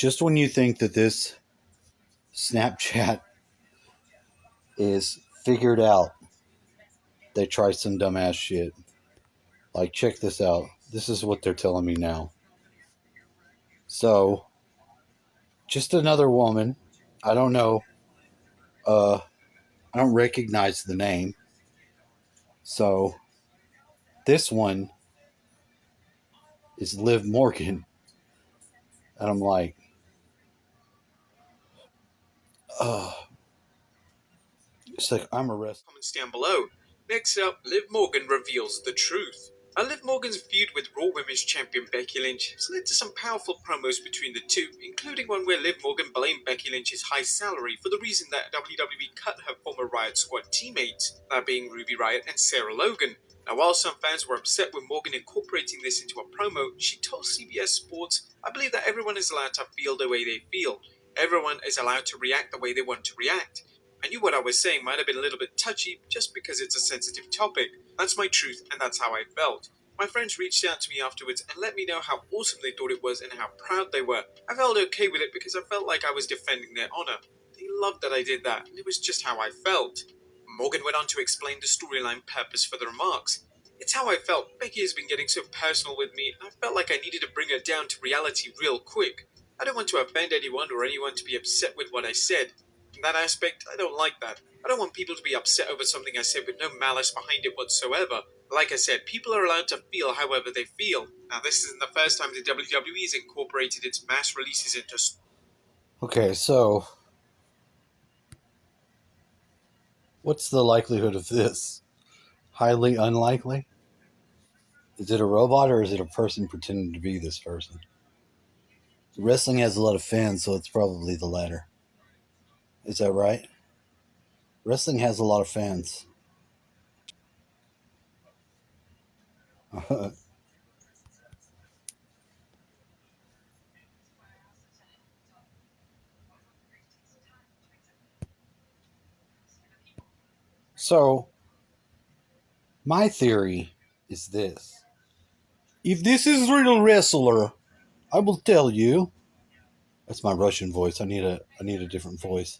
just when you think that this Snapchat is figured out, they try some dumbass shit. Like, check this out. This is what they're telling me now. So, just another woman. I don't know. I don't recognize the name. So, this one is Liv Morgan. And I'm like, it's like I'm arrested. Comments down below. Next up, Liv Morgan reveals the truth. Liv Morgan's feud with Raw Women's Champion Becky Lynch has led to some powerful promos between the two, including one where Liv Morgan blamed Becky Lynch's high salary for the reason that WWE cut her former Riot Squad teammates, that being Ruby Riott and Sarah Logan. Now, while some fans were upset with Morgan incorporating this into a promo, she told CBS Sports, "I believe that everyone is allowed to feel the way they feel. Everyone is allowed to react the way they want to react. I knew what I was saying might have been a little bit touchy just because it's a sensitive topic. That's my truth and that's how I felt. My friends reached out to me afterwards and let me know how awesome they thought it was and how proud they were. I felt okay with it because I felt like I was defending their honor. They loved that I did that, and it was just how I felt." Morgan went on to explain the storyline purpose for the remarks. "It's how I felt. Becky has been getting so personal with me, and I felt like I needed to bring her down to reality real quick. I don't want to offend anyone or anyone to be upset with what I said. In that aspect, I don't like that. I don't want people to be upset over something I said with no malice behind it whatsoever. Like I said, people are allowed to feel however they feel. Now, this isn't the first time the WWE has incorporated its mass releases into..." Okay, so what's the likelihood of this? Highly unlikely? Is it a robot or is it a person pretending to be this person? Wrestling has a lot of fans, so it's probably the latter. Is that right? Wrestling has a lot of fans. So, my theory is this. If this is real wrestler, I will tell you. That's my Russian voice. I need a different voice.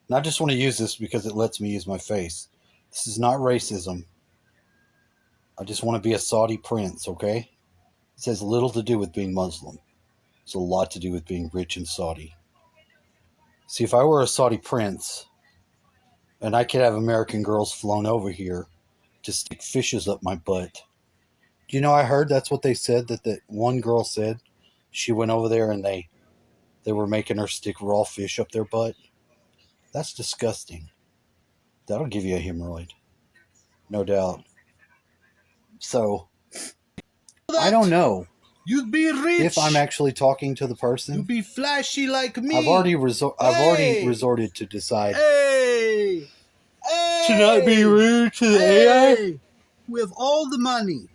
And I just want to use this because it lets me use my face. This is not racism. I just want to be a Saudi prince, okay? It has little to do with being Muslim. It's a lot to do with being rich and Saudi. See, if I were a Saudi prince and I could have American girls flown over here to stick fishes up my butt. Do you know, I heard that's what they said, that one girl said. She went over there and they were making her stick raw fish up their butt. That's disgusting. That'll give you a hemorrhoid. No doubt. So, I don't know. You'd be rich. If I'm actually talking to the person. You'd be flashy like me. I've already resorted to decide. Hey! To not be rude to the AI? We have all the money.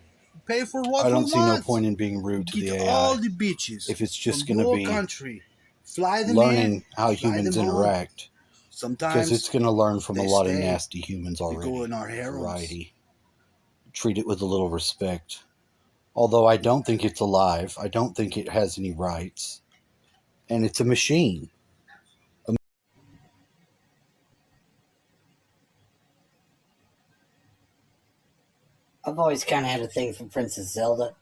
Pay for what we want. I don't see no point in being rude to the AI. All the bitches. If it's just going to be country. Fly them learning how humans interact. Sometimes because it's going to learn from a lot of nasty humans already. Go in our harems. Variety. Treat it with a little respect. Although I don't think it's alive. I don't think it has any rights. And it's a machine. I've always kind of had a thing for Princess Zelda.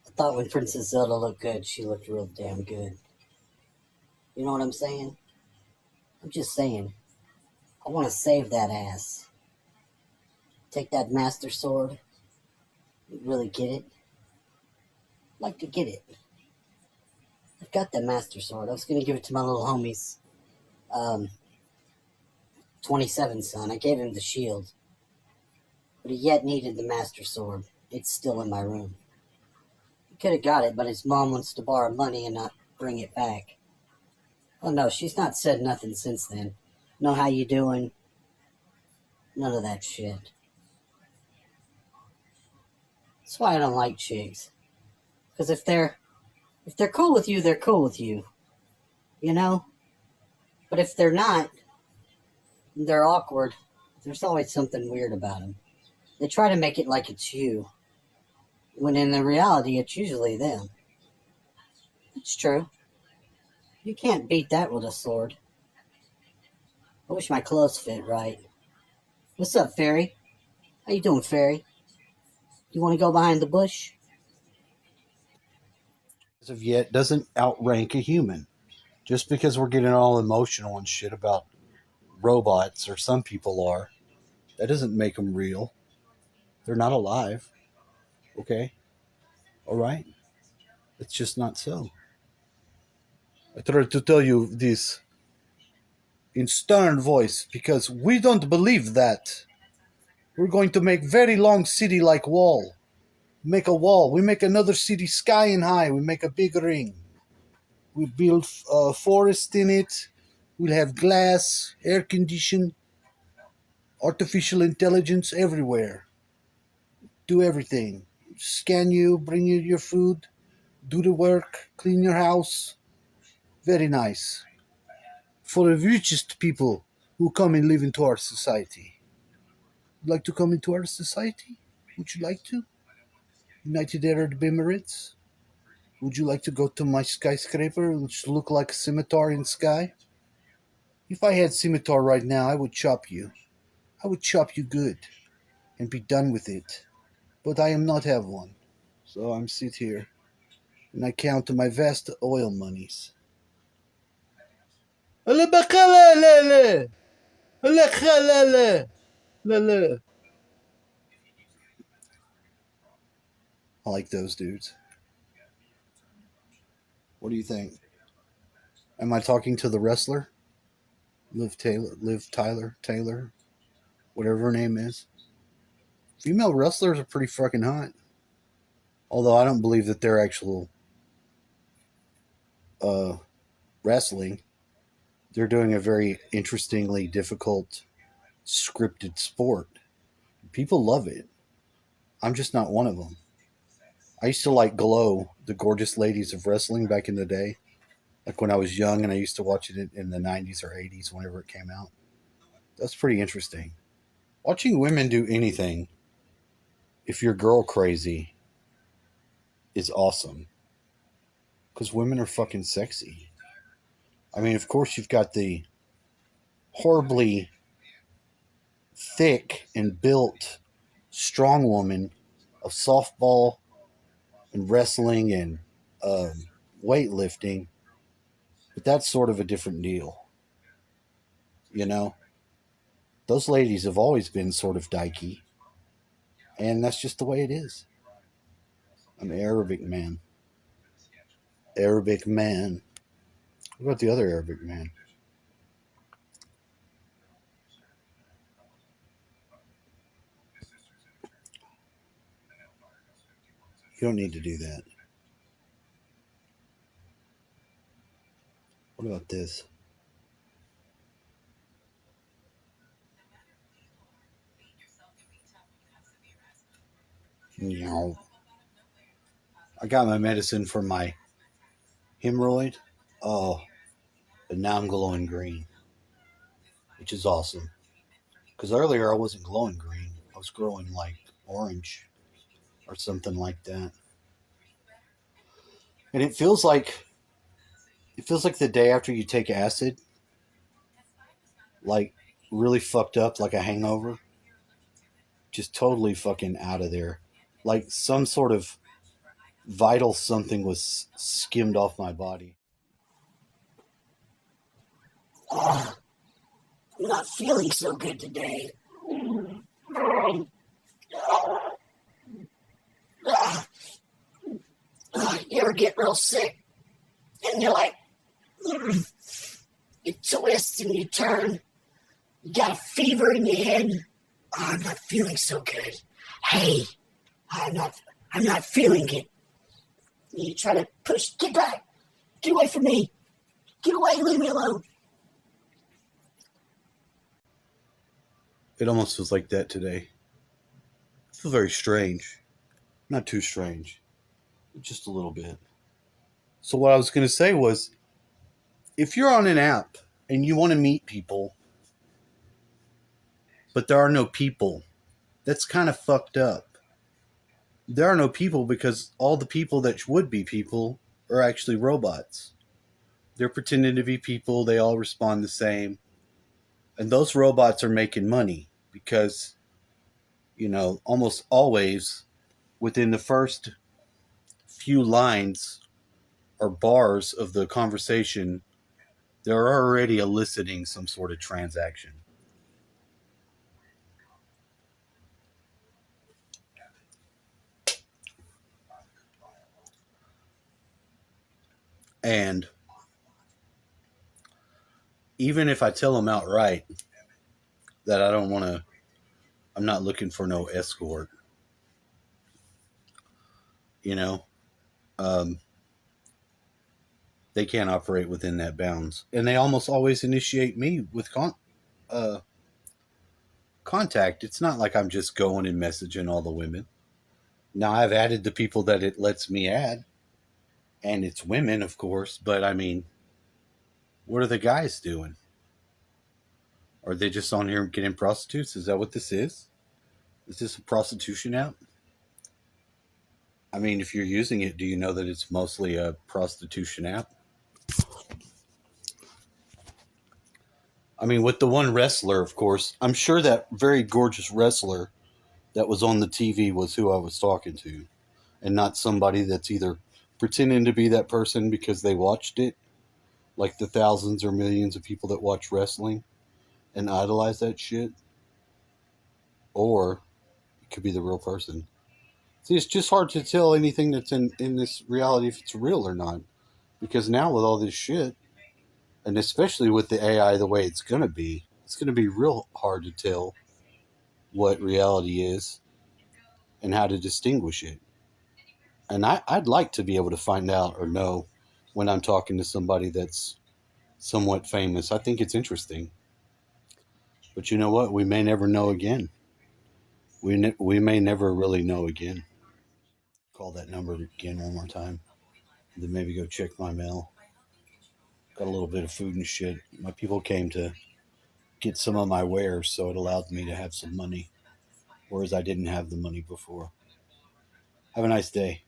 I thought when Princess Zelda looked good, she looked real damn good. You know what I'm saying? I'm just saying. I want to save that ass. Take that Master Sword. Really get it? I'd like to get it. I've got that Master Sword. I was going to give it to my little homies. 27 son. I gave him the shield. But he yet needed the Master Sword. It's still in my room. He could have got it, but his mom wants to borrow money and not bring it back. Oh no, she's not said nothing since then. Know how you doing? None of that shit. That's why I don't like chicks. Because if they're cool with you, they're cool with you. You know? But if they're not, they're awkward. There's always something weird about them. They try to make it like it's you, when in the reality, it's usually them. It's true. You can't beat that with a sword. I wish my clothes fit right. What's up, Fairy? How you doing, Fairy? You want to go behind the bush? As of yet, doesn't outrank a human. Just because we're getting all emotional and shit about robots, or some people are, that doesn't make them real. They're not alive. Okay? Alright? It's just not so. I tried to tell you this in stern voice because we don't believe that. We're going to make very long city-like wall. Make a wall. We make another city sky and high. We make a big ring. We build a forest in it. We'll have glass, air condition, artificial intelligence everywhere. Do everything. Scan you, bring you your food, do the work, clean your house. Very nice. For the richest people who come and live into our society. Would you like to come into our society? Would you like to? United Arab Emirates? Would you like to go to my skyscraper, which look like a scimitar in sky? If I had scimitar right now, I would chop you. I would chop you good and be done with it. But I am not have one. So I'm sit here and I count my vast oil monies. I like those dudes. What do you think? Am I talking to the wrestler? Liv Tyler, whatever her name is. Female wrestlers are pretty fucking hot. Although I don't believe that they're actual wrestling. They're doing a very interestingly difficult scripted sport. People love it. I'm just not one of them. I used to like Glow, the gorgeous ladies of wrestling back in the day. Like when I was young and I used to watch it in the 90s or 80s whenever it came out. That's pretty interesting. Watching women do anything, if you're girl crazy, is awesome. Because women are fucking sexy. I mean, of course you've got the horribly thick and built strong woman of softball and wrestling and weightlifting. But that's sort of a different deal. You know? Those ladies have always been sort of dykey. And that's just the way it is. I'm an Arabic man. Arabic man. What about the other Arabic man? You don't need to do that. What about this? No. I got my medicine for my hemorrhoid. Oh, but now I'm glowing green, which is awesome. Because earlier I wasn't glowing green. I was glowing like orange or something like that. And it feels like the day after you take acid, like really fucked up, like a hangover. Just totally fucking out of there. Like some sort of vital something was skimmed off my body. I'm not feeling so good today. You ever get real sick and you're like, you twist and you turn, you got a fever in your head. Oh, I'm not feeling so good. Hey, I'm not feeling it. You try to push, get back, get away from me, get away, leave me alone. It almost feels like that today. I feel very strange. Not too strange. Just a little bit. So what I was going to say was, if you're on an app and you want to meet people, but there are no people, that's kind of fucked up. There are no people because all the people that would be people are actually robots. They're pretending to be people. They all respond the same. And those robots are making money because, almost always within the first few lines or bars of the conversation, they're already eliciting some sort of transaction. And even if I tell them outright that I'm not looking for no escort, they can't operate within that bounds. And they almost always initiate me with contact. It's not like I'm just going and messaging all the women. Now, I've added the people that it lets me add, and it's women, of course, but I mean, what are the guys doing? Are they just on here getting prostitutes? Is that what this is? Is this a prostitution app? I mean, if you're using it, do you know that it's mostly a prostitution app? I mean, with the one wrestler, of course, I'm sure that very gorgeous wrestler that was on the TV was who I was talking to, and not somebody that's either pretending to be that person because they watched it, like the thousands or millions of people that watch wrestling and idolize that shit, or it could be the real person. See, it's just hard to tell anything that's in this reality if it's real or not, because now with all this shit, and especially with the AI the way it's going to be real hard to tell what reality is and how to distinguish it. And I'd like to be able to find out or know when I'm talking to somebody that's somewhat famous. I think it's interesting. But you know what? We may never know again. We may never really know again. Call that number again one more time. Then maybe go check my mail. Got a little bit of food and shit. My people came to get some of my wares, so it allowed me to have some money, whereas I didn't have the money before. Have a nice day.